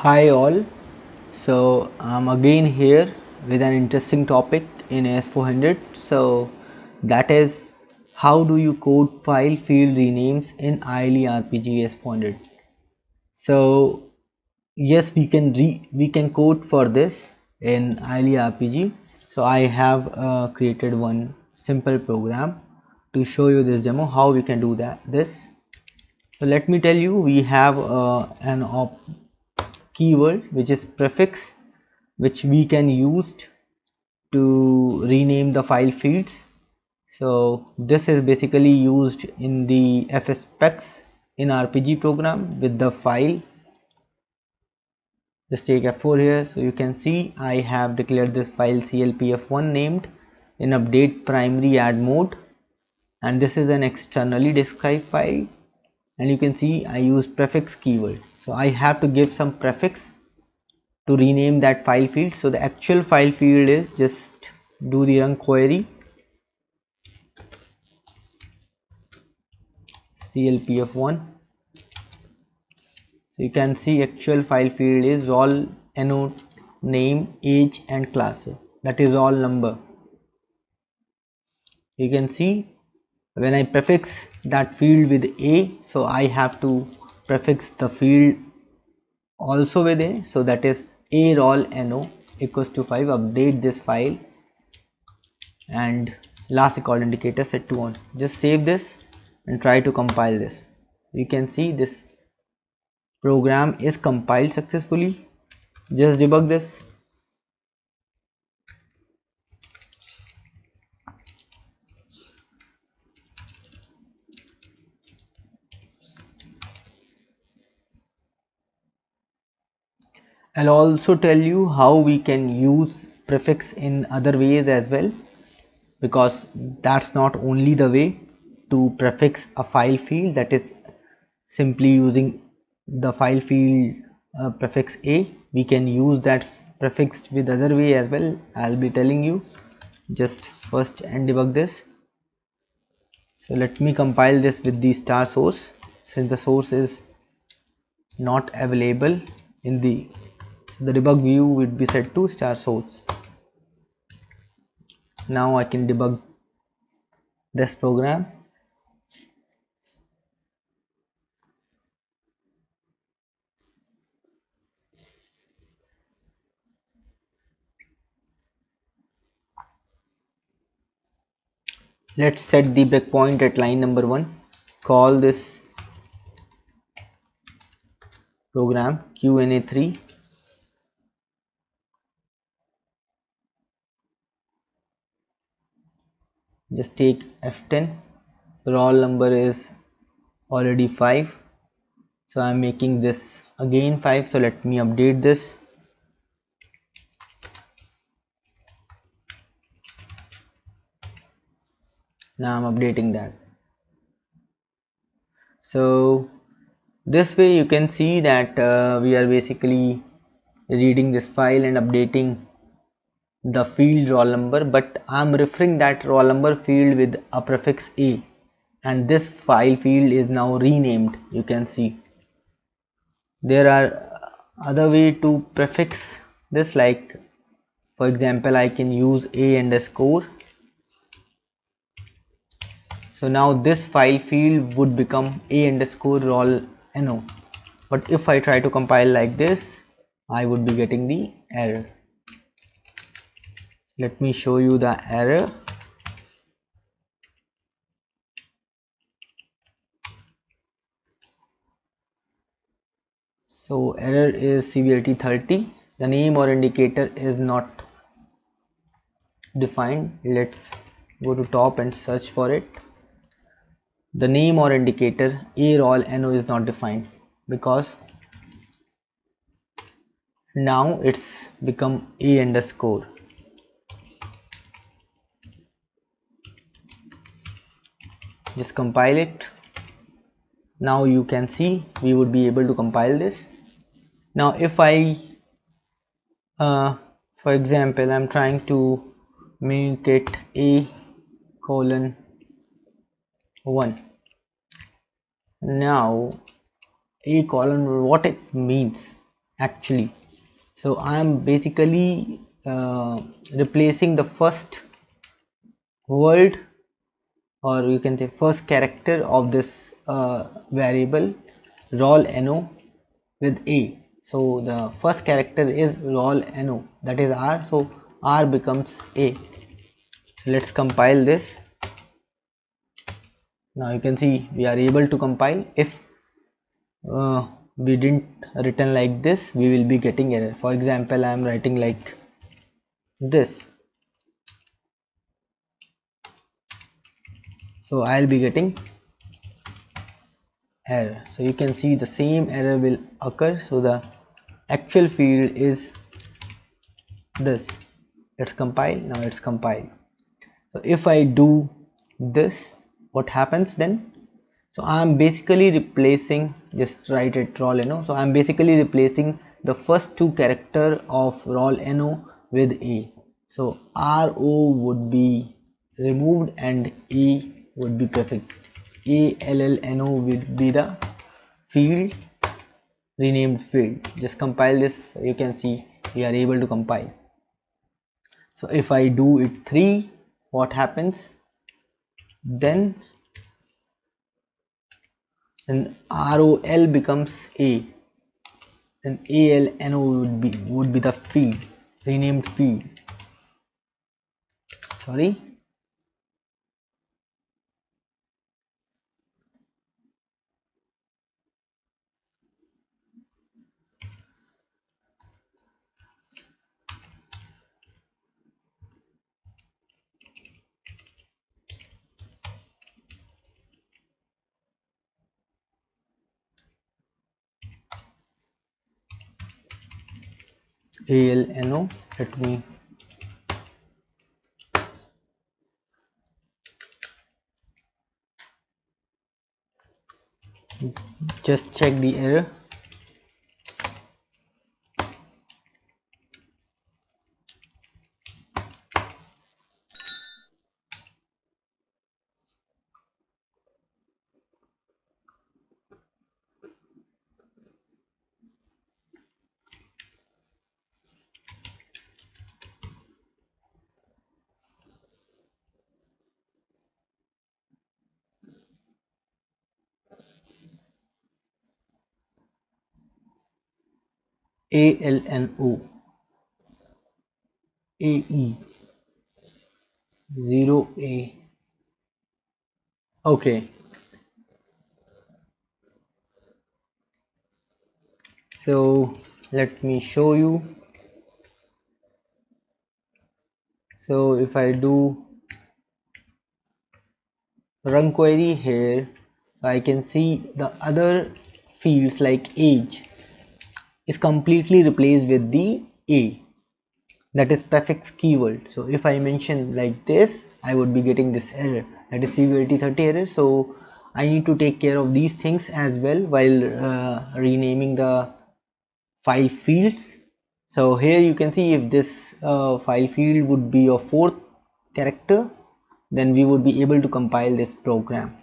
Hi all, so I'm again here with an interesting topic in AS400. So that is, how do you code file field renames in ILE RPG AS400? So yes, we can code for this in ILE RPG. So I have created one simple program to show you this demo how we can do this. So let me tell you, we have an keyword which is prefix, which we can use to rename the file fields. So this is basically used in the fspecs in RPG program with the file. Just take F4 here, so you can see I have declared this file clpf1 named in update primary add mode, and this is an externally described file, and you can see I use prefix keyword. So I have to give some prefix to rename that file field. So the actual file field is, just do the run query clpf1. So you can see actual file field is all no, name, age and class. That is all number. You can see when I prefix that field with a, so I have to prefix the field also with a, so that is a roll no equals to 5. Update this file and last record indicator set to on. Just save this and try to compile this. You can see this program is compiled successfully. Just debug this. I'll also tell you how we can use prefix in other ways as well, because that's not only the way to prefix a file field, that is simply using the file field prefix a. We can use that prefix with other way as well. I'll be telling you. Just first and debug this. So let me compile this with the star source, since the source is not available in the debug view would be set to star source. Now I can debug this program. Let's set the breakpoint at line number 1. Call this program qna3. Just take F10. Roll number is already 5, so I'm making this again 5. So let me update this. Now I'm updating that. So this way you can see that we are basically reading this file and updating the field roll number, but I'm referring that roll number field with a prefix a, and this file field is now renamed. You can see there are other way to prefix this, like for example I can use a underscore. So now this file field would become a underscore roll no, but if I try to compile like this, I would be getting the error. Let me show you the error. So error is severity 30. The name or indicator is not defined. Let's go to top and search for it. The name or indicator a roll no is not defined, because now it's become a underscore. Just compile it. Now you can see we would be able to compile this. Now if I for example I'm trying to make it a colon 1. Now a colon, what it means, actually. So I am basically replacing the first word, or you can say first character of this variable rol no with a. So the first character is rol no, that is r, so r becomes a. So let's compile this. Now you can see we are able to compile. If we didn't written like this, we will be getting error. For example, I am writing like this, so I'll be getting error. So you can see the same error will occur. So the actual field is this. Let's compile. Now it's compiled. So if I do this, what happens then? So I'm basically replacing, just write it rol no. So I'm basically replacing the first two character of rol no with a. So ro would be removed and a would be prefixed. ALLNO would be the field, renamed field. Just compile this. So you can see we are able to compile. So if I do it 3, what happens? Then ROL becomes A, and ALNO would be the field, renamed field. Sorry. ALNO. Let me just check the error. ALNO AE 0A. Okay, so let me show you. So if I do run query here, I can see the other fields like age is completely replaced with the a, that is prefix keyword. So if I mention like this, I would be getting this error, that is CVLT30 error. So I need to take care of these things as well while renaming the file fields. So here you can see if this file field would be a fourth character, then we would be able to compile this program.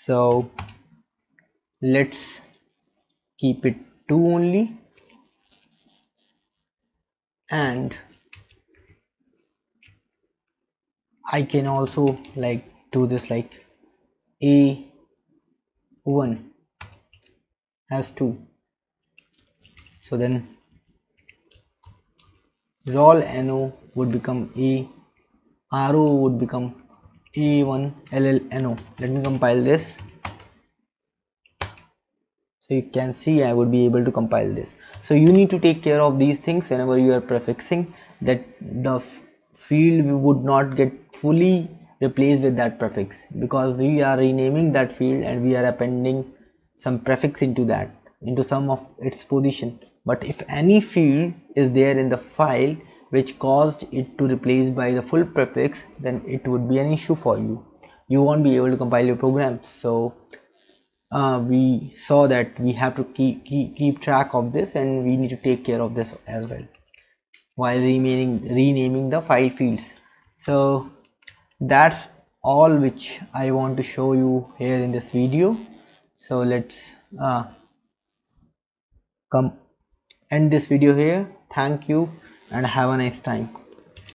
So let's keep it 2 only, and I can also like do this like A1 has 2. So then rol no would become A, ro would become A1 LLNO. Let me compile this. So you can see I would be able to compile this. So you need to take care of these things whenever you are prefixing, that the field would not get fully replaced with that prefix, because we are renaming that field and we are appending some prefix into that, into some of its position. But if any field is there in the file which caused it to replace by the full prefix, then it would be an issue for you. You won't be able to compile your programs. So we saw that we have to keep track of this, and we need to take care of this as well while renaming the file fields. So that's all which I want to show you here in this video. So let's come end this video here. Thank you and have a nice time.